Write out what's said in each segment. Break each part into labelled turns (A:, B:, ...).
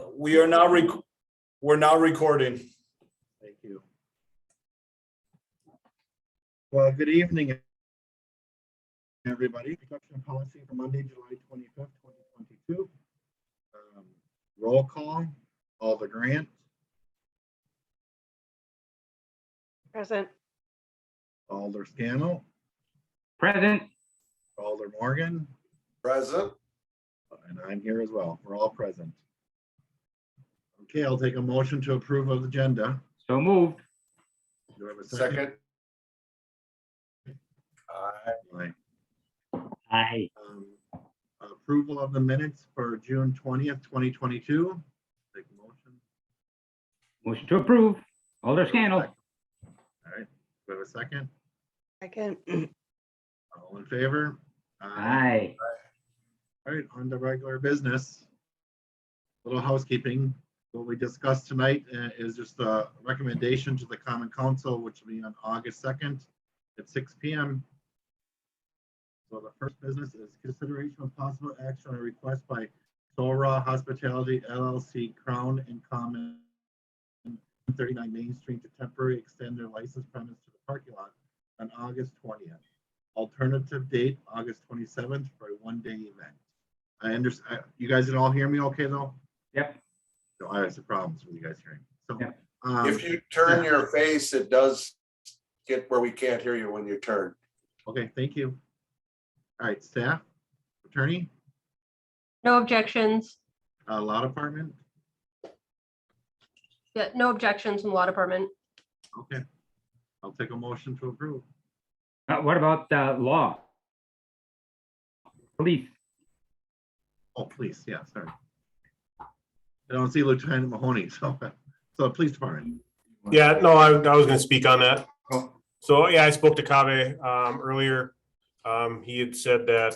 A: We're now recording.
B: Thank you. Well, good evening, everybody. Production policy for Monday, July 25th, 2022. Roll call, Alder Grant,
C: Present.
B: Alder Scannell,
D: Present.
B: Alder Morgan,
A: Present.
B: and I'm here as well. We're all present. Okay, I'll take a motion to approve of the agenda.
D: So moved.
B: Do I have a second? Aye.
D: Aye.
B: Approval of the minutes for June 20th, 2022. Take a motion.
D: Motion to approve. Alder Scannell.
B: All right, do I have a second?
C: Second.
B: All in favor?
D: Aye.
B: All right, on to regular business. Little housekeeping. What we discussed tonight is just a recommendation to the Common Council, which will be on August 2nd at 6 p.m. So the first business is consideration of possible action on a request by Sora Hospitality LLC, Crown and Common, 39 Main Street, to temporarily extend their license premise to the parking lot on August 20th. Alternative date, August 27th, for a one-day event. I understand. You guys can all hear me okay, though?
D: Yep.
B: No, I have some problems with you guys hearing. So,
D: Yeah.
A: If you turn your face, it does get where we can't hear you when you turn.
B: okay, thank you. All right, staff, attorney,
C: No objections.
B: law department.
C: Yeah, no objections from the law department.
B: Okay, I'll take a motion to approve.
D: What about law? Police.
B: Oh, please, yeah, sorry. I don't see Lieutenant Mahoney, so police department.
E: Yeah, no, I was gonna speak on that.
D: Oh.
E: So, yeah, I spoke to Kave earlier. He had said that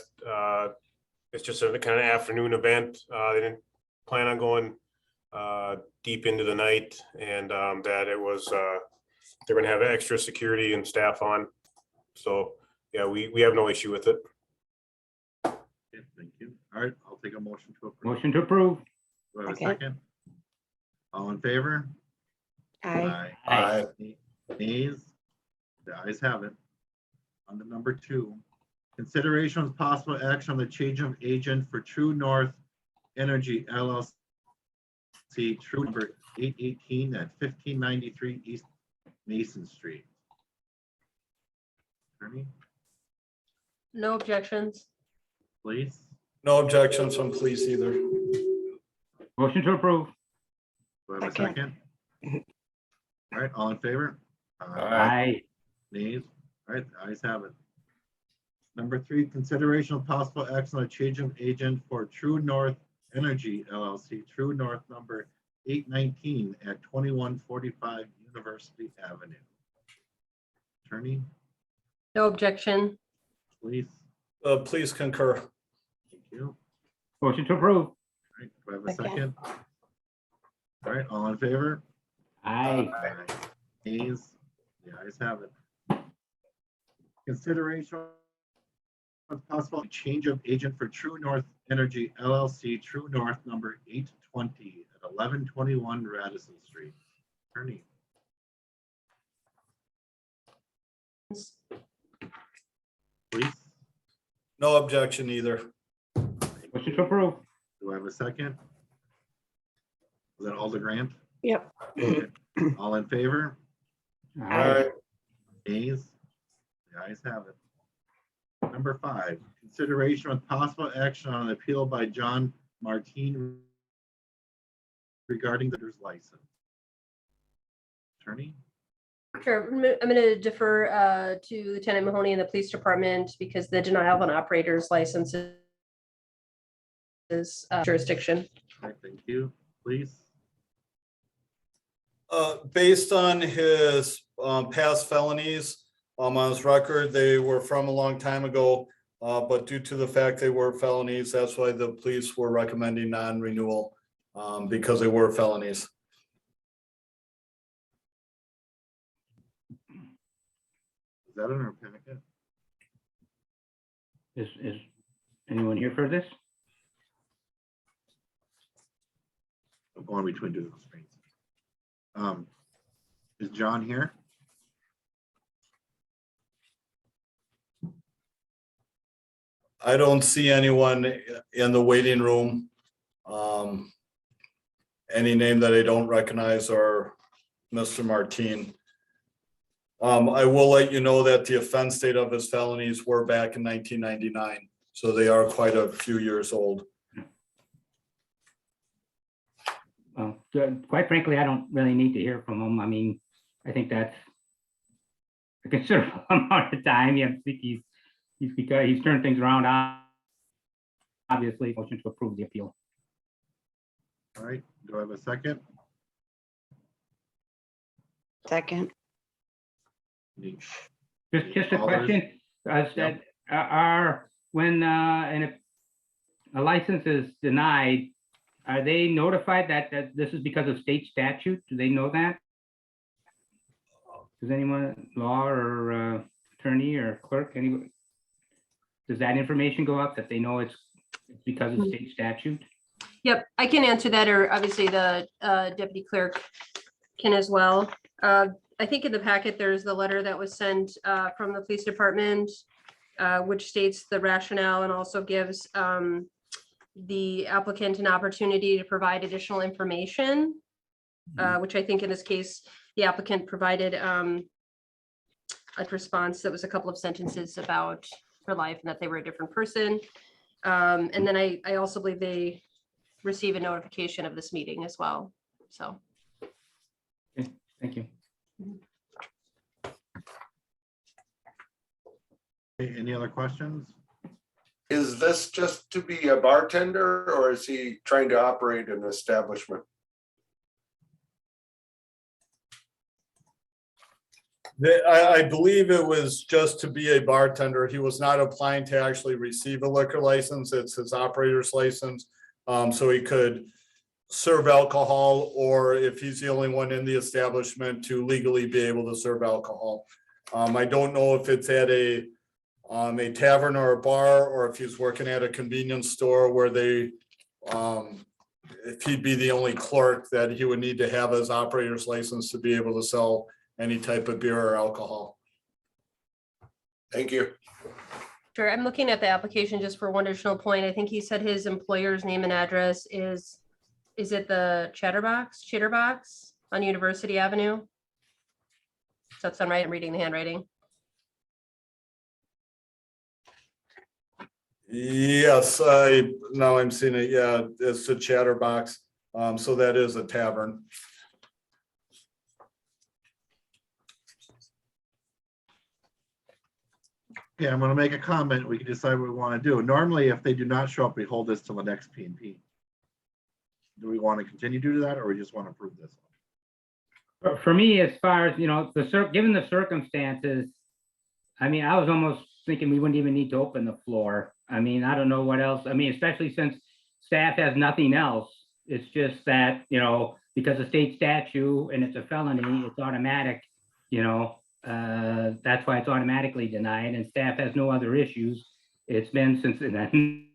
E: it's just a kind of afternoon event. They didn't plan on going deep into the night, and that it was they're gonna have extra security and staff on. So, yeah, we have no issue with it.
B: Okay, thank you. All right, I'll take a motion to approve.
D: Motion to approve.
B: Do I have a
C: Okay.
B: second? All in favor?
C: Aye.
D: Aye.
B: Nays? The ayes have it. On to number 2, consideration of possible action on the change of agent for True North Energy LLC, True number 818 at 1593 East Mason Street. Attorney,
C: No objections.
B: please.
A: No objections from police either.
D: Motion to approve.
B: Do I have a
C: Second.
B: second? All right, all in favor?
D: Aye.
B: Nays? All right, the ayes have it. Number 3, consideration of possible action on a change of agent for True North Energy LLC, True North number 819 at 2145 University Avenue. Attorney,
C: No objection.
B: please.
A: Please concur.
B: Thank you.
D: Motion to approve.
B: All right, do I have a
C: Second.
B: second? All right, all in favor?
D: Aye.
B: Nays? The ayes have it. Consideration of possible change of agent for True North Energy LLC, True North number 820 at 1121 Radisson Street. Attorney, please.
A: No objection either.
D: Motion to approve.
B: Do I have a second? Is that Alder Grant?
C: Yep.
B: Okay. All in favor?
D: Aye.
B: Nays? The ayes have it. Number 5, consideration with possible action on an appeal by John Martine regarding the license. Attorney?
C: Sure. I'm going to defer to Lieutenant Mahoney and the police department because the denial of an operator's license is jurisdiction.
B: All right, thank you. Please.
A: Based on his past felonies on his record, they were from a long time ago, but due to the fact they were felonies, that's why the police were recommending non-renewal because they were felonies.
B: Is that in our packet?
D: Is anyone here for this?
B: going between two screens. Is John here?
A: I don't see anyone in the waiting room. Any name that I don't recognize or Mr. Martine. I will let you know that the offense date of his felonies were back in 1999, so they are quite a few years old.
D: Well, quite frankly, I don't really need to hear from him. I mean, I think that's a considerable amount of time. Yeah, I think he's turned things around. Obviously, motion to approve the appeal.
B: All right, do I have a second?
F: Second.
D: Just a
B: All those-
D: question. Said, when a license is denied, are they notified that this is because of state statute? Do they know that? Does anyone, law or attorney or clerk, anybody? Does that information go up that they know it's because of state statute?
C: Yep, I can answer that, or obviously the deputy clerk can as well. I think in the packet, there's the letter that was sent from the police department, which states the rationale and also gives the applicant an opportunity to provide additional information, which I think in this case, the applicant provided a response that was a couple of sentences about her life and that they were a different person. And then I also believe they receive a notification of this meeting as well, so.
D: Thank you.
B: Any other questions?
G: Is this just to be a bartender or is he trying to operate an establishment?
A: I believe it was just to be a bartender. He was not applying to actually receive a liquor license. It's his operator's license. So he could serve alcohol, or if he's the only one in the establishment, to legally be able to serve alcohol. I don't know if it's at a tavern or a bar, or if he's working at a convenience store where they, if he'd be the only clerk, that he would need to have his operator's license to be able to sell any type of beer or alcohol.
G: Thank you.
C: Sure, I'm looking at the application just for one additional point. I think he said his employer's name and address is it the Chitterbox on University Avenue? Does that sound right? I'm reading the handwriting.
A: Yes, now I'm seeing it. Yeah, it's a Chatterbox. So that is a tavern.
B: Yeah, I'm gonna make a comment. We can decide what we want to do. Normally, if they do not show up, we hold this till the next P and P. Do we want to continue to do that, or we just want to approve this?
D: For me, as far as, given the circumstances, I mean, I was almost thinking we wouldn't even need to open the floor. I mean, I don't know what else. I mean, especially since staff has nothing else. It's just that, because of state statute and it's a felony, it's automatic, that's why it's automatically denied, and staff has no other issues. It's been since the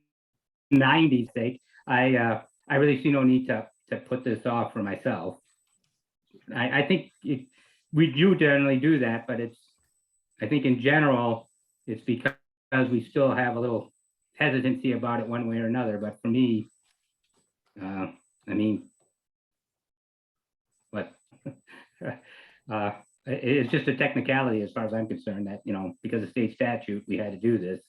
D: 90s sake. I really see no need to put this off for myself. I think we do generally do that, but I think in general, it's because we still have a little hesitancy about it one way or another. But for me, I mean, but it's just a technicality as far as I'm concerned that, because of state statute, we had to do this.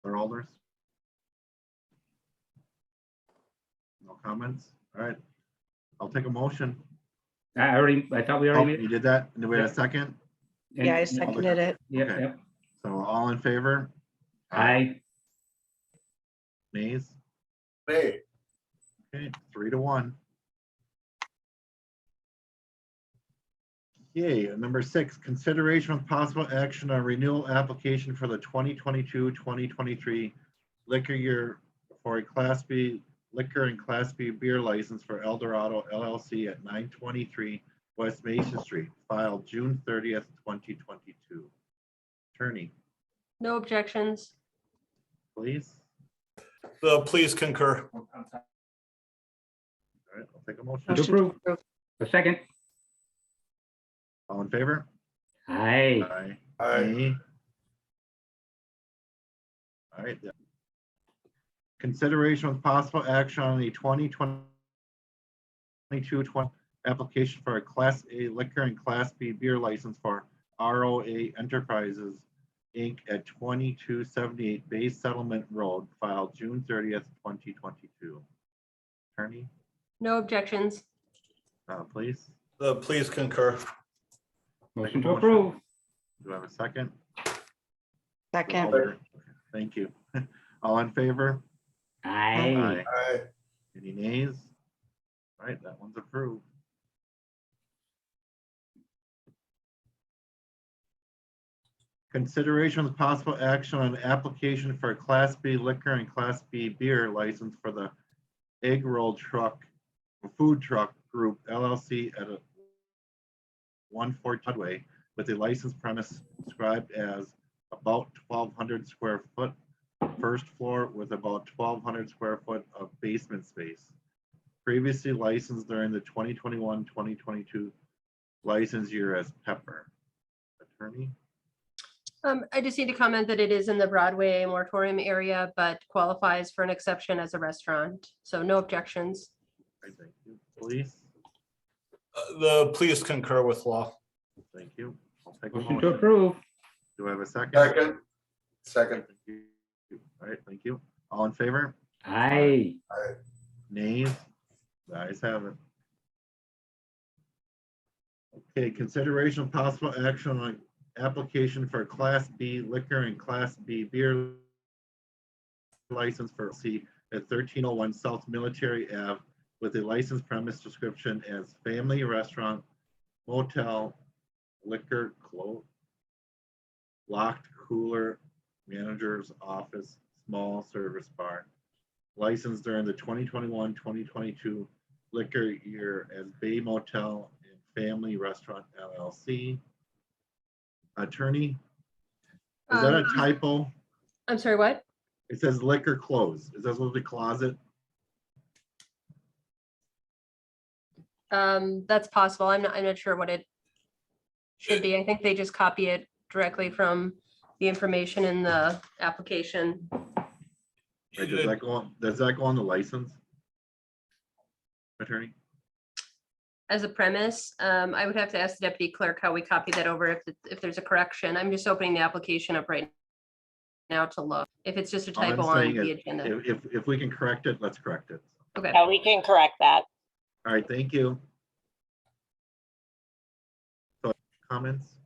B: Or alders? No comments? All right. I'll take a motion.
D: I thought we
B: Oh,
D: already
B: you
D: made.
B: did that? And we had a second?
F: Yeah, I seconded it.
D: Yeah,
B: Okay.
D: yeah.
B: So all in favor? Nays?
G: Hey,
B: Okay, 3-1. Yay, number 6, consideration with possible action on renewal application for the 2022-2023 liquor year for a Class B liquor and Class B beer license for El Dorado LLC at 923 West Mason Street, filed June 30th, 2022. Attorney,
C: No objections.
B: please.
A: Please concur.
B: All right, I'll take a motion.
D: To
F: Motion to
D: approve.
F: approve.
D: A second.
B: All in favor?
D: Aye.
B: Aye.
G: Aye.
B: Nay. All right. Consideration with possible action on the 2022 application for a Class A liquor and Class B beer license for ROA Enterprises, Inc. at 2278 Bay Settlement Road, filed June 30th, 2022. Attorney,
C: No objections.
B: please.
A: Please concur.
D: Motion to approve.
B: Do I have a second?
F: Second.
B: Thank you. All in favor?
D: Aye.
G: Aye.
B: Any nays? All right, that one's approved. Consideration with possible action on application for a Class B liquor and Class B beer license for the Egg Roll Truck, Food Truck Group LLC at a 140 Broadway with a licensed premise described as about 1,200 square foot, first floor with about 1,200 square foot of basement space. Previously licensed during the 2021-2022 license year as Pepper. Attorney?
C: I just need to comment that it is in the Broadway moratorium area, but qualifies for an exception as a restaurant. So no objections.
B: Thank you. Police?
A: Please concur with law.
B: Thank you. I'll take a
D: Motion to
B: motion.
D: approve.
B: Do I have a second?
G: Second. Second.
B: Thank you. All right, thank you. All in favor?
D: Aye.
B: Nays? The ayes have it. Okay, consideration of possible action on application for Class B liquor and Class B beer license for C at 1301 South Military Ave with a licensed premise description as family restaurant, motel, liquor, locked cooler, manager's office, small service bar. Licensed during the 2021-2022 liquor year as Bay Motel and Family Restaurant LLC. Attorney, is that a typo?
C: I'm sorry, what?
B: It says liquor closed. Is that supposed to be closet?
C: That's possible. I'm not sure what it should be. I think they just copy it directly from the information in the application.
B: Right, does that go on the license? Attorney?
C: As a premise, I would have to ask the deputy clerk how we copy that over if there's a correction. I'm just opening the application up right now to look. If it's just a
B: All I'm
C: typo on
B: saying
C: the
B: is,
C: agenda.
B: if we can correct it, let's correct it.
C: Okay.
H: Yeah, we can correct that.
B: All right, thank you. So, comments?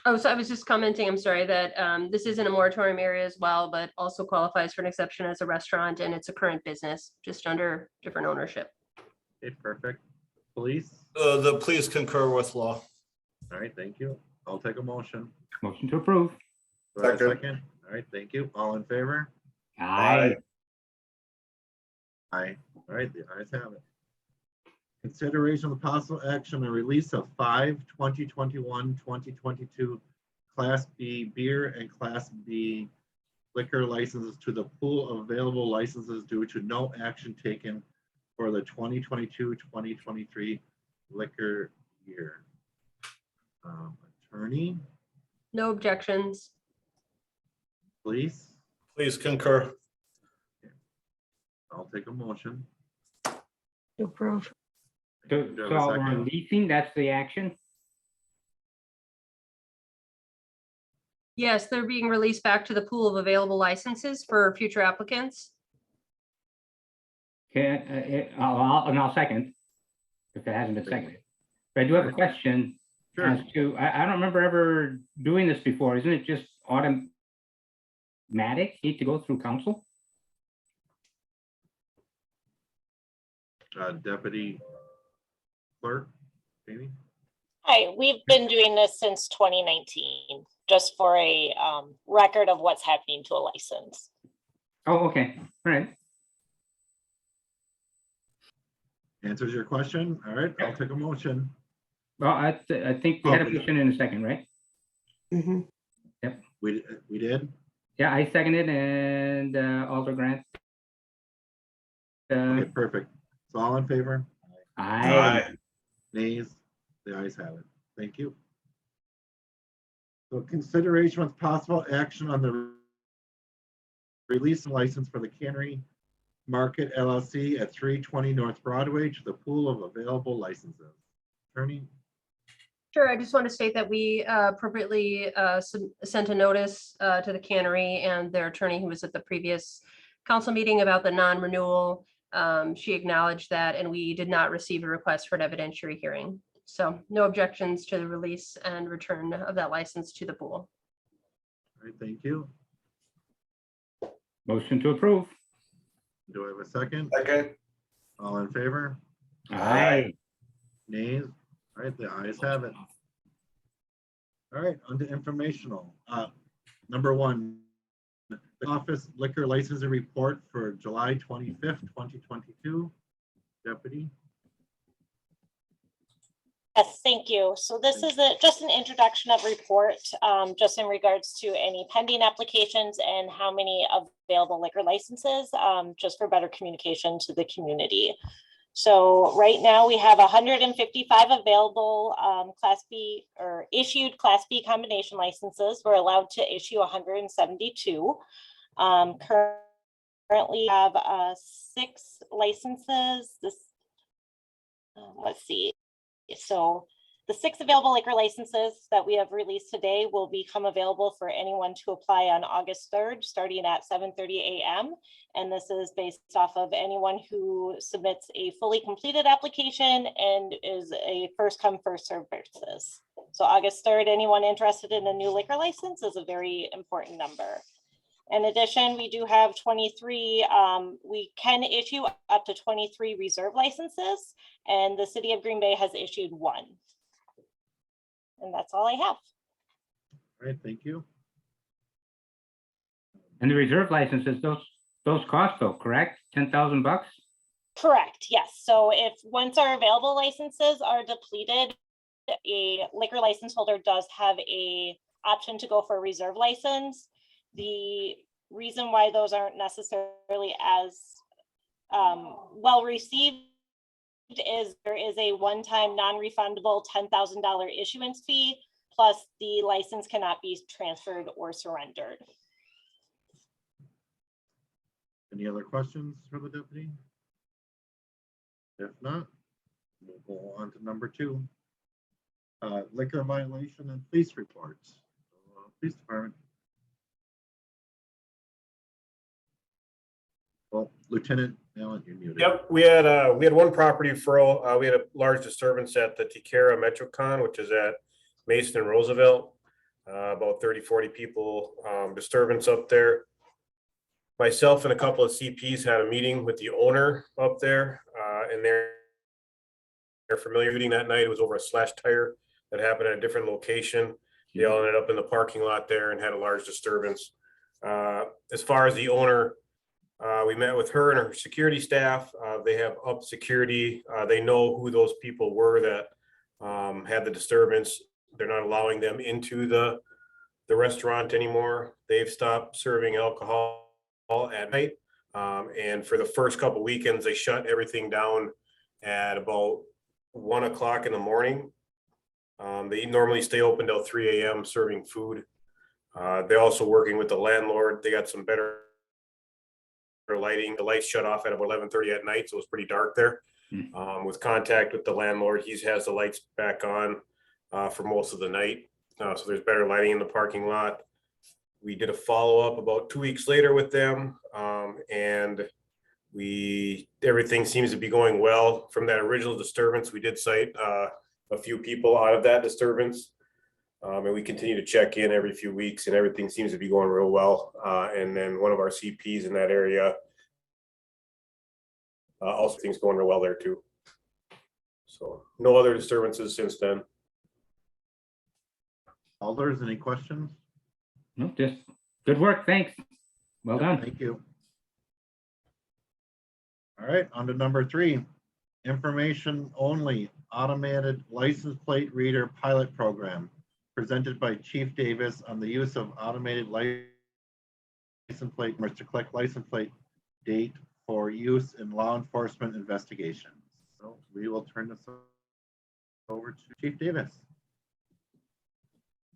C: Oh, so I was just commenting, I'm sorry, that this is in a moratorium area as well, but also qualifies for an exception as a restaurant, and it's a current business, just under different ownership.
B: Okay, perfect. Police?
A: Please concur with law.
B: All right, thank you. I'll take a motion.
D: Motion to approve.
B: Do I have a
G: Second.
B: second? All right, thank you. All in favor?
D: Aye.
B: Aye. All right, the ayes have it. Consideration of possible action on release of 2021-2022 Class B beer and Class B liquor licenses to the pool of available licenses due to no action taken for the 2022-2023 liquor year. Attorney,
C: No objections.
B: please.
A: Please concur.
B: I'll take a motion.
F: To approve.
D: So
B: Do I have a
D: we're
B: second?
D: leasing, that's the action?
C: Yes, they're being released back to the pool of available licenses for future applicants.
D: Okay, I'll second, if it hasn't been seconded. But I do have a question
B: Sure.
D: as to, I don't remember ever doing this before. Isn't it just automatic? Need to go through council?
B: Deputy Clerk, Amy?
H: Hi, we've been doing this since 2019, just for a record of what's happening to a license.
D: Oh, okay, all right.
B: Answers your question. All right, I'll take a motion.
D: Well, I think we had a motion in a second, right?
F: Mhm.
B: We did?
D: Yeah, I seconded and Alder Grant
B: Okay, perfect. So all in favor?
D: Aye.
B: Nays? The ayes have it. Thank you. So consideration with possible action on the release and license for the Cannery Market LLC at 320 North Broadway to the pool of available licenses. Attorney?
C: Sure, I just want to state that we appropriately sent a notice to the cannery and their attorney who was at the previous council meeting about the non-renewal. She acknowledged that, and we did not receive a request for an evidentiary hearing. So no objections to the release and return of that license to the pool.
B: All right, thank you.
D: Motion to approve.
B: Do I have a second?
G: Second,
B: All in favor?
D: Aye.
B: Nays? All right, the ayes have it. All right, on to informational. Number one, the office liquor licensing report for July 25th, 2022. Deputy?
H: Yes, thank you. So this is just an introduction of report, just in regards to any pending applications and how many available liquor licenses, just for better communication to the community. So right now we have 155 available Class B or issued Class B combination licenses. We're allowed to issue 172. Currently have 6 licenses. Let's see. So the 6 available liquor licenses that we have released today will become available for anyone to apply on August 3rd, starting at 7:30 a.m. And this is based off of anyone who submits a fully completed application and is a first come, first served basis. So August 3rd, anyone interested in a new liquor license is a very important number. In addition, we do have 23, we can issue up to 23 reserve licenses, and the city of Green Bay has issued 1. And that's all I have.
B: All right, thank you.
D: And the reserve licenses, those cost though, correct? $10,000?
H: Correct, yes. So if once our available licenses are depleted, a liquor license holder does have a option to go for a reserve license. The reason why those aren't necessarily as well received is there is a one-time non-refundable $10,000 issuance fee, plus the license cannot be transferred or surrendered.
B: Any other questions for the deputy? If not, we'll go on to number 2. Liquor violation and police reports. Police department. Well, Lieutenant Allen, you're muted.
E: Yep, we had one property referral. We had a large disturbance at the Ticara MetroCon, which is at Mason and Roosevelt. About 30-40 people disturbance up there. Myself and a couple of CPs had a meeting with the owner up there, and they're familiar shooting that night. It was over a slash tire that happened at a different location. They all ended up in the parking lot there and had a large disturbance. As far as the owner, we met with her and her security staff. They have up security. They know who those people were that had the disturbance. They're not allowing them into the restaurant anymore. They've stopped serving alcohol at night. And for the first couple weekends, they shut everything down at about 1 o'clock in the morning. They normally stay open till 3 a.m. serving food. They're also working with the landlord. They got some better lighting. The lights shut off at about 11:30 at night, so it was pretty dark there. With contact with the landlord, he has the lights back on for most of the night. So there's better lighting in the parking lot. We did a follow-up about 2 weeks later with them, and everything seems to be going well. From that original disturbance, we did cite a few people out of that disturbance, and we continue to check in every few weeks, and everything seems to be going real well. And then one of our CPs in that area, also things going real well there too. So no other disturbances since then.
B: Alders, any questions?
D: No, just good work. Thanks. Well done.
B: Thank you. All right, on to number 3. Information only automated license plate reader pilot program presented by Chief Davis on the use of automated license plate to collect license plate date for use in law enforcement investigations. So we will turn this over to Chief Davis.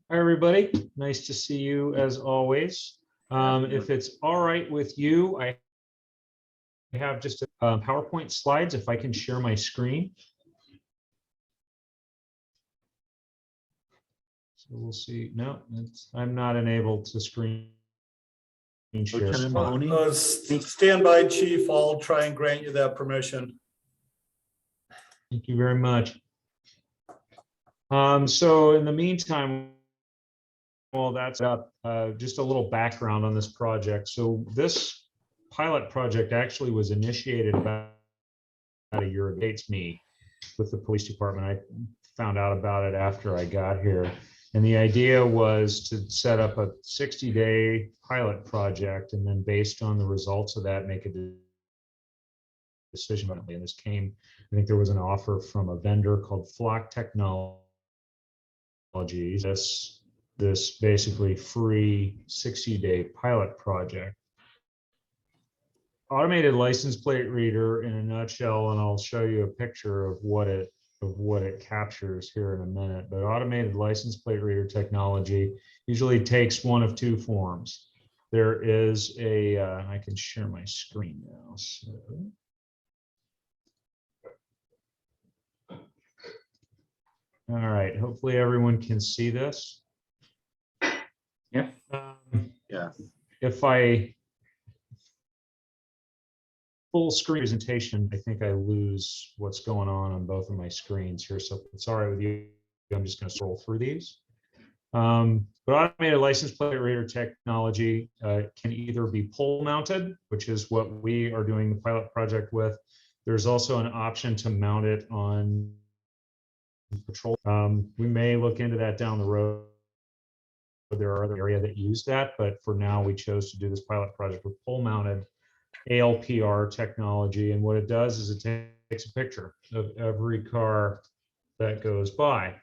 I: Hi, everybody. Nice to see you as always. If it's all right with you, I have just PowerPoint slides, if I can share my screen. So we'll see. No, I'm not enabled to screen share.
B: Lieutenant Mahoney?
A: Stand by, chief. I'll try and grant you that permission.
I: Thank you very much. So in the meantime, well, that's up. Just a little background on this project. So this pilot project actually was initiated about a year ago. It's me with the police department. I found out about it after I got here. And the idea was to set up a 60-day pilot project, and then based on the results of that, make a decision. And this came, I think there was an offer from a vendor called Flock Technologies. This basically free 60-day pilot project. Automated license plate reader in a nutshell, and I'll show you a picture of what it captures here in a minute. But automated license plate reader technology usually takes one of two forms. There is a, I can share my screen now. So. All right, hopefully everyone can see this.
D: Yep.
B: Yes.
I: If I full screen presentation, I think I lose what's going on both of my screens here. So if it's all right with you, I'm just going to scroll through these. But automated license plate reader technology can either be pole mounted, which is what we are doing the pilot project with. There's also an option to mount it on patrol. We may look into that down the road. There are other areas that use that, but for now we chose to do this pilot project with pole mounted ALPR technology. And what it does is it takes a picture of every car that goes by.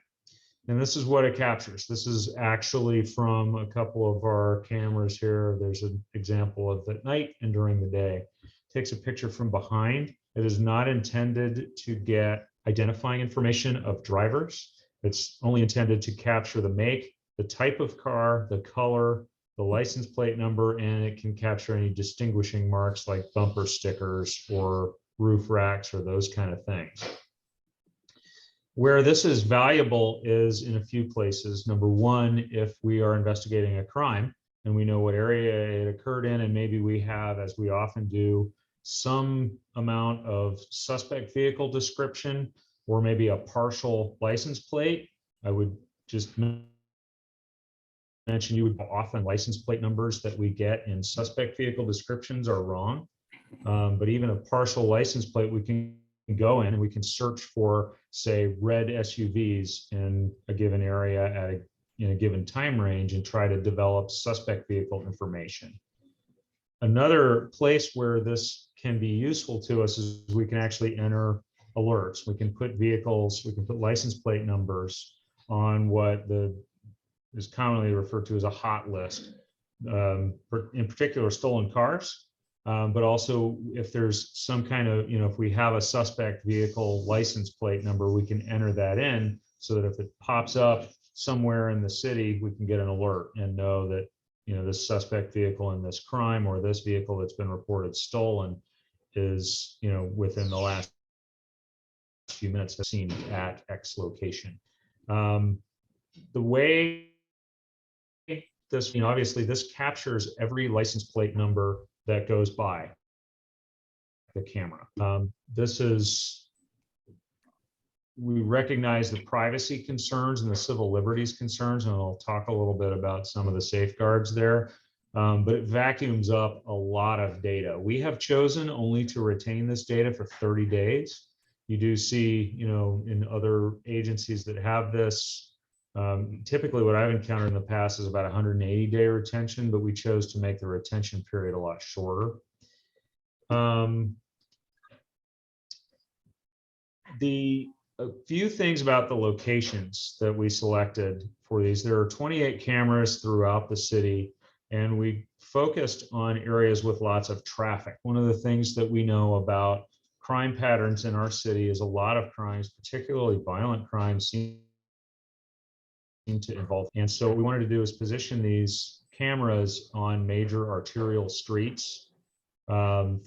I: And this is what it captures. This is actually from a couple of our cameras here. There's an example of at night and during the day. It takes a picture from behind. It is not intended to get identifying information of drivers. It's only intended to capture the make, the type of car, the color, the license plate number, and it can capture any distinguishing marks like bumper stickers or roof racks or those kind of things. Where this is valuable is in a few places. Number one, if we are investigating a crime and we know what area it occurred in, and maybe we have, as we often do, some amount of suspect vehicle description or maybe a partial license plate. I would just mention you would often license plate numbers that we get in suspect vehicle descriptions are wrong. But even a partial license plate, we can go in and we can search for, say, red SUVs in a given area at in a given time range and try to develop suspect vehicle information. Another place where this can be useful to us is we can actually enter alerts. We can put vehicles, we can put license plate numbers on what is commonly referred to as a hot list, in particular stolen cars, but also if there's some kind of, if we have a suspect vehicle license plate number, we can enter that in so that if it pops up somewhere in the city, we can get an alert and know that, this suspect vehicle in this crime or this vehicle that's been reported stolen is, within the last few minutes seen at X location. The way this, obviously this captures every license plate number that goes by the camera. We recognize the privacy concerns and the civil liberties concerns, and I'll talk a little bit about some of the safeguards there, but it vacuums up a lot of data. We have chosen only to retain this data for 30 days. You do see, in other agencies that have this, typically what I've encountered in the past is about 180-day retention, but we chose to make the retention period a lot shorter. A few things about the locations that we selected for these. There are 28 cameras throughout the city, and we focused on areas with lots of traffic. One of the things that we know about crime patterns in our city is a lot of crimes, particularly violent crimes, seem to involve. And so what we wanted to do is position these cameras on major arterial streets,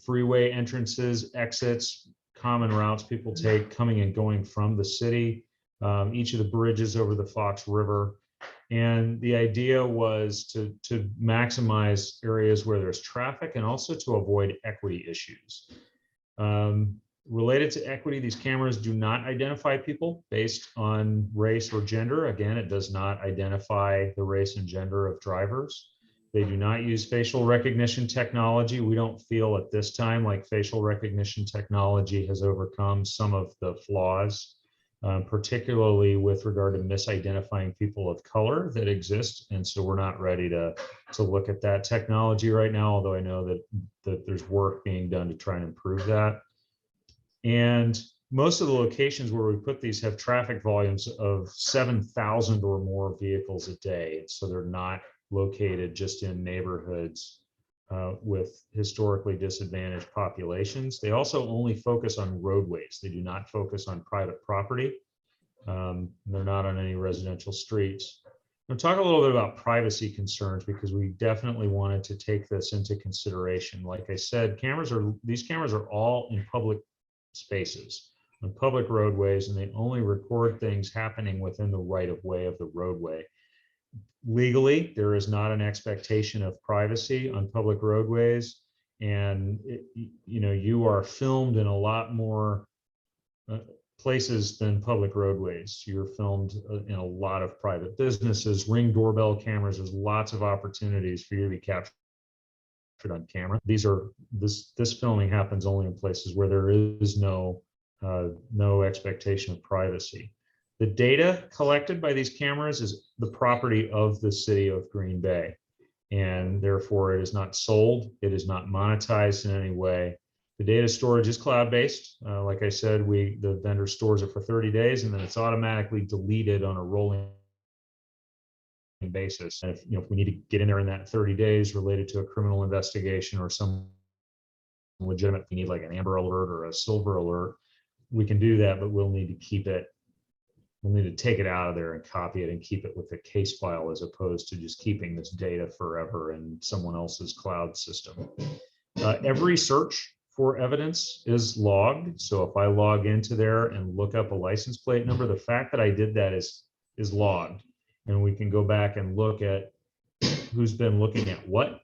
I: freeway entrances, exits, common routes people take coming and going from the city, each of the bridges over the Fox River. And the idea was to maximize areas where there's traffic and also to avoid equity issues. Related to equity, these cameras do not identify people based on race or gender. Again, it does not identify the race and gender of drivers. They do not use facial recognition technology. We don't feel at this time like facial recognition technology has overcome some of the flaws, particularly with regard to misidentifying people of color that exist. And so we're not ready to look at that technology right now, although I know that there's work being done to try and improve that. And most of the locations where we put these have traffic volumes of 7,000 or more vehicles a day. So they're not located just in neighborhoods with historically disadvantaged populations. They also only focus on roadways. They do not focus on private property. They're not on any residential streets. I'll talk a little bit about privacy concerns because we definitely wanted to take this into consideration. Like I said, these cameras are all in public spaces, on public roadways, and they only record things happening within the right of way of the roadway. Legally, there is not an expectation of privacy on public roadways, and you are filmed in a lot more places than public roadways. You're filmed in a lot of private businesses, Ring doorbell cameras. There's lots of opportunities for you to be captured on camera. This filming happens only in places where there is no expectation of privacy. The data collected by these cameras is the property of the city of Green Bay, and therefore it is not sold. It is not monetized in any way. The data storage is cloud-based. Like I said, the vendor stores it for 30 days, and then it's automatically deleted on a rolling basis. And if we need to get in there in that 30 days related to a criminal investigation or some legitimate, we need like an Amber Alert or a Silver Alert, we can do that, but we'll need to keep it. We'll need to take it out of there and copy it and keep it with the case file as opposed to just keeping this data forever in someone else's cloud system. Every search for evidence is logged. So if I log into there and look up a license plate number, the fact that I did that is logged. And we can go back and look at who's been looking at what.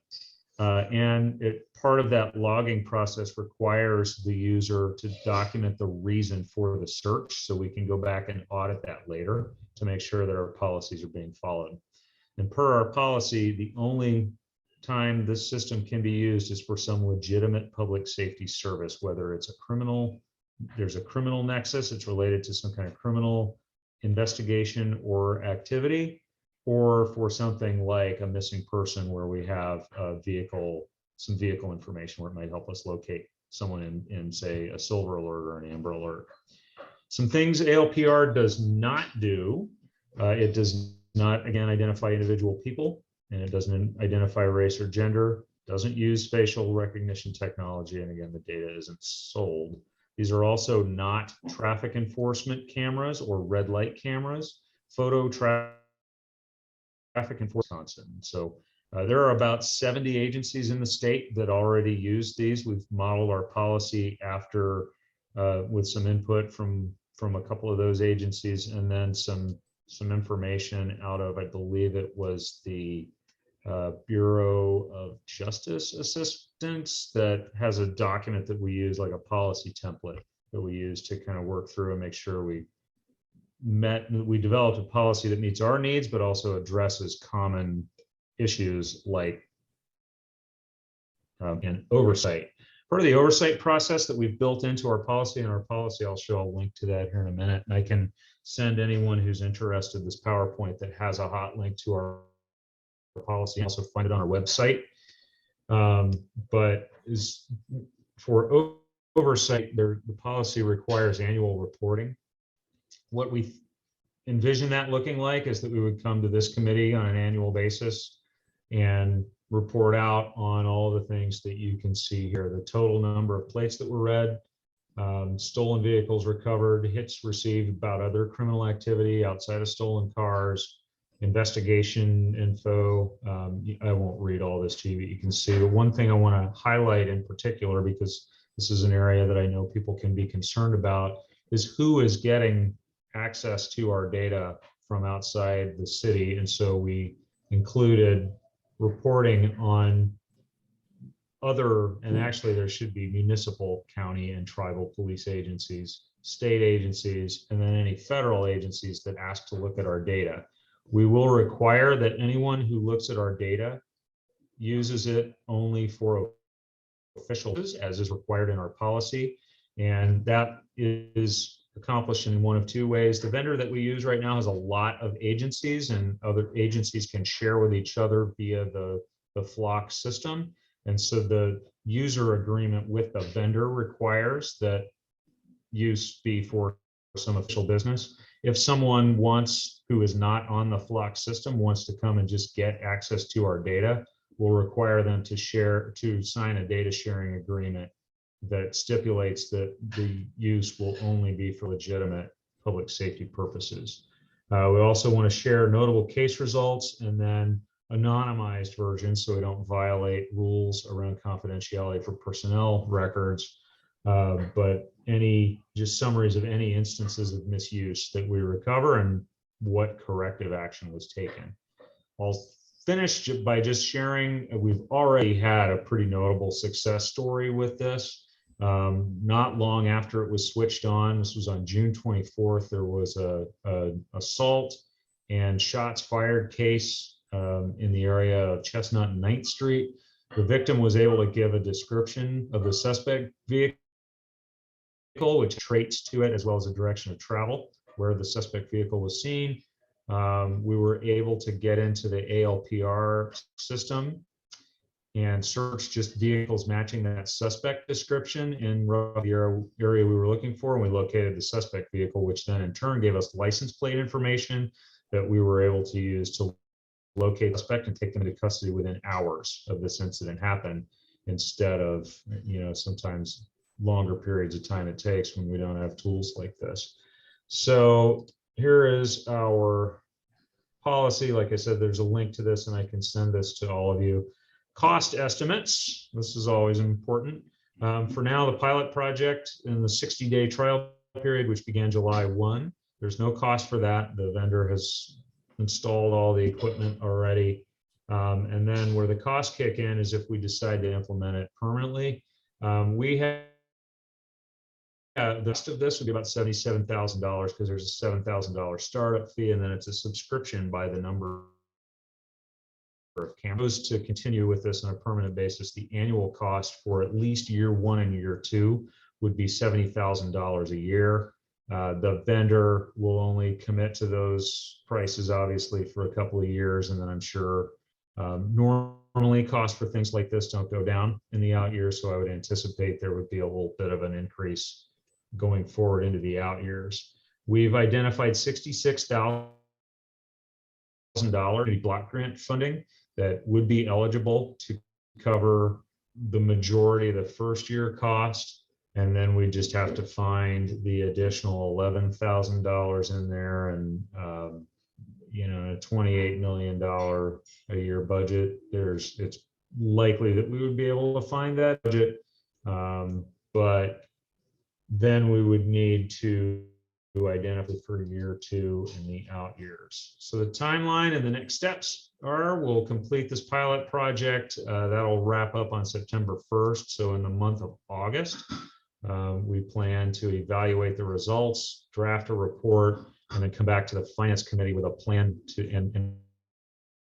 I: And part of that logging process requires the user to document the reason for the search. So we can go back and audit that later to make sure that our policies are being followed. And per our policy, the only time this system can be used is for some legitimate public safety service, whether it's there's a criminal nexus, it's related to some kind of criminal investigation or activity, or for something like a missing person where we have some vehicle information where it might help us locate someone in say a Silver Alert or an Amber Alert. Some things ALPR does not do. It does not, again, identify individual people, and it doesn't identify race or gender, doesn't use facial recognition technology, and again, the data isn't sold. These are also not traffic enforcement cameras or red light cameras, photo traffic enforcement. So there are about 70 agencies in the state that already use these. We've modeled our policy after with some input from a couple of those agencies, and then some information out of, I believe it was the Bureau of Justice Assistance, that has a document that we use, like a policy template that we use to kind of work through and make sure we developed a policy that meets our needs, but also addresses common issues like and oversight. Part of the oversight process that we've built into our policy, I'll show a link to that here in a minute, and I can send anyone who's interested this PowerPoint that has a hot link to our policy. Also find it on our website. But is for oversight, the policy requires annual reporting. What we envision that looking like is that we would come to this committee on an annual basis and report out on all the things that you can see here. The total number of plates that were read, stolen vehicles recovered, hits received about other criminal activity outside of stolen cars, investigation info. I won't read all this to you, but you can see the one thing I want to highlight in particular, because this is an area that I know people can be concerned about, is who is getting access to our data from outside the city. And so we included reporting on other, and actually there should be municipal, county, and tribal police agencies, state agencies, and then any federal agencies that ask to look at our data. We will require that anyone who looks at our data uses it only for official, as is required in our policy. And that is accomplished in one of two ways. The vendor that we use right now has a lot of agencies, and other agencies can share with each other via the flock system. And so the user agreement with the vendor requires that use be for some official business. If someone wants, who is not on the flock system, wants to come and just get access to our data, we'll require them to sign a data sharing agreement that stipulates that the use will only be for legitimate public safety purposes. We also want to share notable case results and then anonymized versions, so we don't violate rules around confidentiality for personnel records, but just summaries of any instances of misuse that we recover and what corrective action was taken. I'll finish by just sharing, we've already had a pretty notable success story with this. Not long after it was switched on, this was on June 24th, there was a assault and shots fired case in the area of Chestnut and 9th Street. The victim was able to give a description of the suspect vehicle, which traits to it, as well as a direction of travel where the suspect vehicle was seen. We were able to get into the ALPR system and search just vehicles matching that suspect description in the area we were looking for. And we located the suspect vehicle, which then in turn gave us license plate information that we were able to use to locate the suspect and take them into custody within hours of this incident happen, instead of, sometimes longer periods of time it takes when we don't have tools like this. So here is our policy. Like I said, there's a link to this and I can send this to all of you. Cost estimates, this is always important. For now, the pilot project in the 60-day trial period, which began July 1, there's no cost for that. The vendor has installed all the equipment already. And then where the costs kick in is if we decide to implement it permanently. We have the rest of this would be about $77,000 because there's a $7,000 startup fee, and then it's a subscription by the number of cameras. To continue with this on a permanent basis, the annual cost for at least year 1 and year 2 would be $70,000 a year. The vendor will only commit to those prices, obviously, for a couple of years, and then I'm sure normally costs for things like this don't go down in the out years, so I would anticipate there would be a little bit of an increase going forward into the out years. We've identified $66,000 block grant funding that would be eligible to cover the majority of the first year cost. And then we just have to find the additional $11,000 in there, and a $28 million a year budget. It's likely that we would be able to find that budget, but then we would need to identify for year 2 in the out years. So the timeline and the next steps are, we'll complete this pilot project. That'll wrap up on September 1st. So in the month of August, we plan to evaluate the results, draft a report, and then come back to the finance committee with a plan to and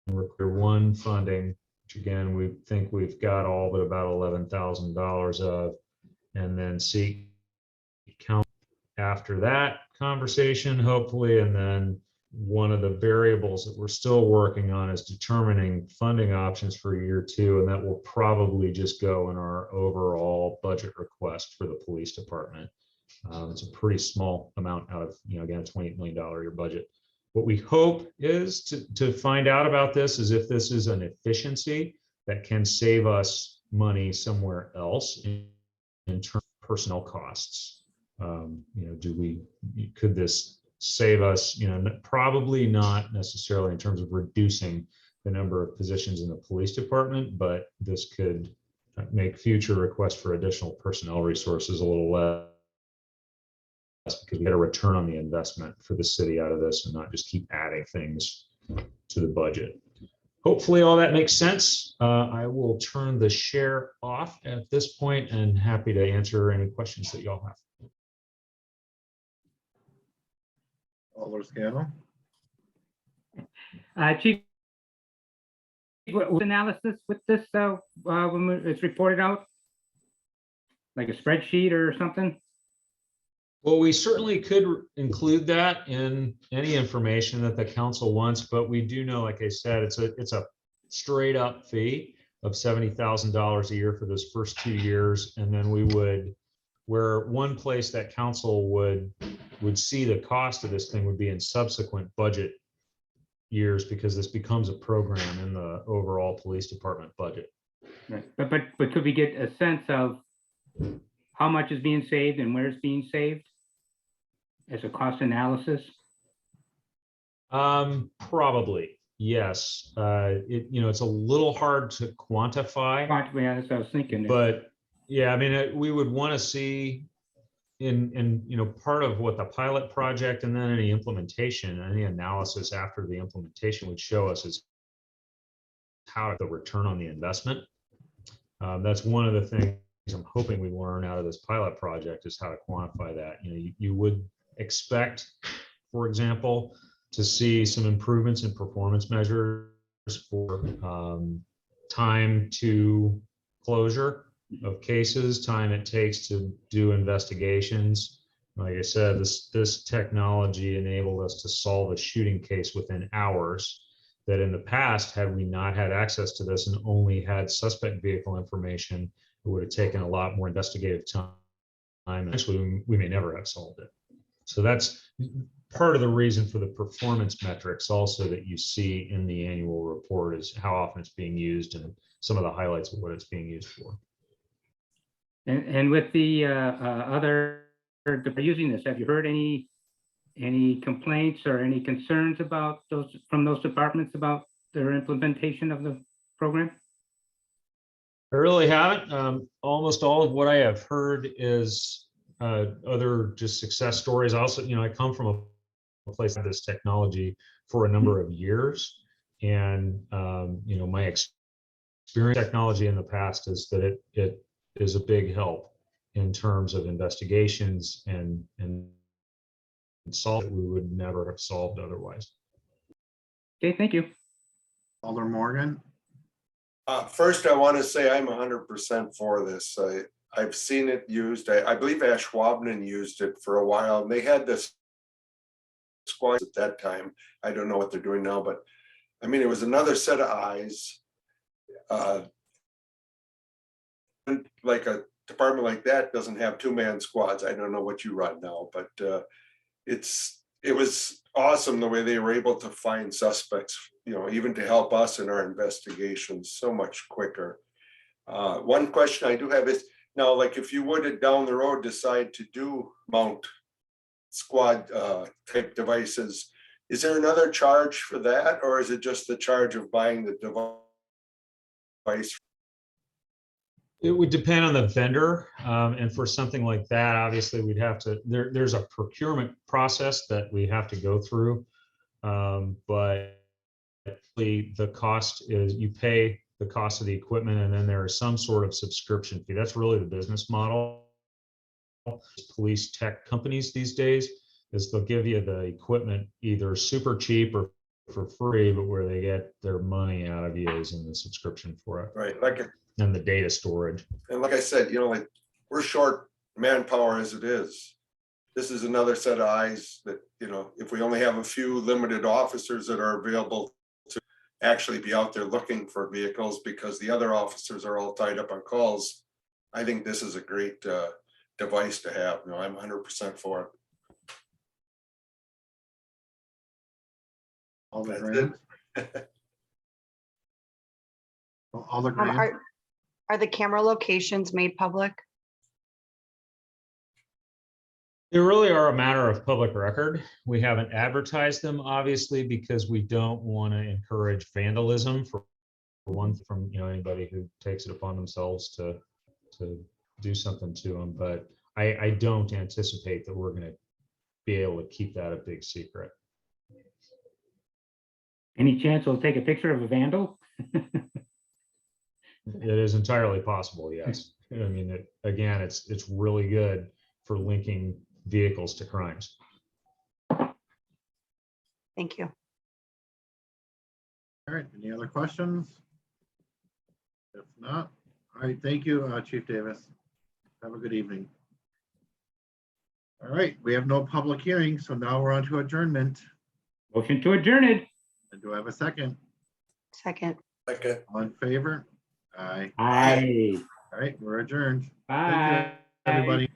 I: require one funding, which again, we think we've got all but about $11,000 of, and then seek count after that conversation, hopefully. And then one of the variables that we're still working on is determining funding options for year 2, and that will probably just go in our overall budget request for the police department. It's a pretty small amount out of, again, a $28 million a year budget. What we hope is to find out about this is if this is an efficiency that can save us money somewhere else in terms of personnel costs. Could this save us, probably not necessarily in terms of reducing the number of positions in the police department, but this could make future requests for additional personnel resources a little less, because we get a return on the investment for the city out of this and not just keep adding things to the budget. Hopefully all that makes sense. I will turn the share off at this point and happy to answer any questions that y'all have.
B: Alder Scannell.
D: Chief, what analysis with this, when it's reported out? Like a spreadsheet or something?
I: Well, we certainly could include that in any information that the council wants, but we do know, like I said, it's a straight up fee of $70,000 a year for those first 2 years. And then we would, where one place that council would see the cost of this thing would be in subsequent budget years, because this becomes a program in the overall police department budget.
D: Right. But could we get a sense of how much is being saved and where it's being saved as a cost analysis?
I: Probably, yes. It's a little hard to quantify.
D: Yeah, that's what I was thinking.
I: But yeah, I mean, we would want to see in part of what the pilot project and then any implementation, any analysis after the implementation would show us is how the return on the investment. That's one of the things I'm hoping we learn out of this pilot project, is how to quantify that. You would expect, for example, to see some improvements in performance measures for time to closure of cases, time it takes to do investigations. Like I said, this technology enabled us to solve a shooting case within hours, that in the past, had we not had access to this and only had suspect vehicle information, it would have taken a lot more investigative time. Actually, we may never have solved it. So that's part of the reason for the performance metrics also that you see in the annual report, is how often it's being used and some of the highlights of what it's being used for.
D: And with the other that are using this, have you heard any complaints or any concerns about from those departments about their implementation of the program?
I: I really haven't. Almost all of what I have heard is other just success stories. Also, I come from a place of this technology for a number of years, and my experience with technology in the past is that it is a big help in terms of investigations and solve that we would never have solved otherwise.
D: Okay, thank you.
B: Alder Morgan.
G: First, I want to say I'm 100% for this. I've seen it used. I believe Ashwaubenon used it for a while, and they had this squad at that time. I don't know what they're doing now, but I mean, it was another set of eyes. Like a department like that doesn't have two-man squads. I don't know what you run now, but it was awesome the way they were able to find suspects, even to help us in our investigations so much quicker. One question I do have is, now, like if you would down the road decide to mount squad type devices, is there another charge for that, or is it just the charge of buying the device?
I: It would depend on the vendor, and for something like that, obviously we'd have to. There's a procurement process that we have to go through, but the cost is you pay the cost of the equipment, and then there is some sort of subscription fee. That's really the business model. Police tech companies these days is they'll give you the equipment either super cheap or for free, but where they get their money out of you is in the subscription for it.
G: Right,
I: and the data storage.
G: And like I said, like we're short manpower as it is. This is another set of eyes that, if we only have a few limited officers that are available to actually be out there looking for vehicles because the other officers are all tied up on calls, I think this is a great device to have. I'm 100% for it.
B: Alder
G: That's
B: Graham. All the grants.
F: Are the camera locations made public?
I: They really are a matter of public record. We haven't advertised them, obviously, because we don't want to encourage vandalism for one from, anybody who takes it upon themselves to do something to them. But I don't anticipate that we're going to be able to keep that a big secret.
D: Any chance we'll take a picture of a vandal?
I: It is entirely possible, yes. I mean, again, it's really good for linking vehicles to crimes.
F: Thank you.
B: All right, any other questions? If not, all right, thank you, Chief Davis. Have a good evening. All right, we have no public hearing, so now we're on to adjournment.
D: Motion to adjourn it.
B: And do I have a second?
F: Second.
A: Okay.
B: All in favor? Aye.
D: Aye.
B: All right, we're adjourned.
D: Bye.
B: Everybody.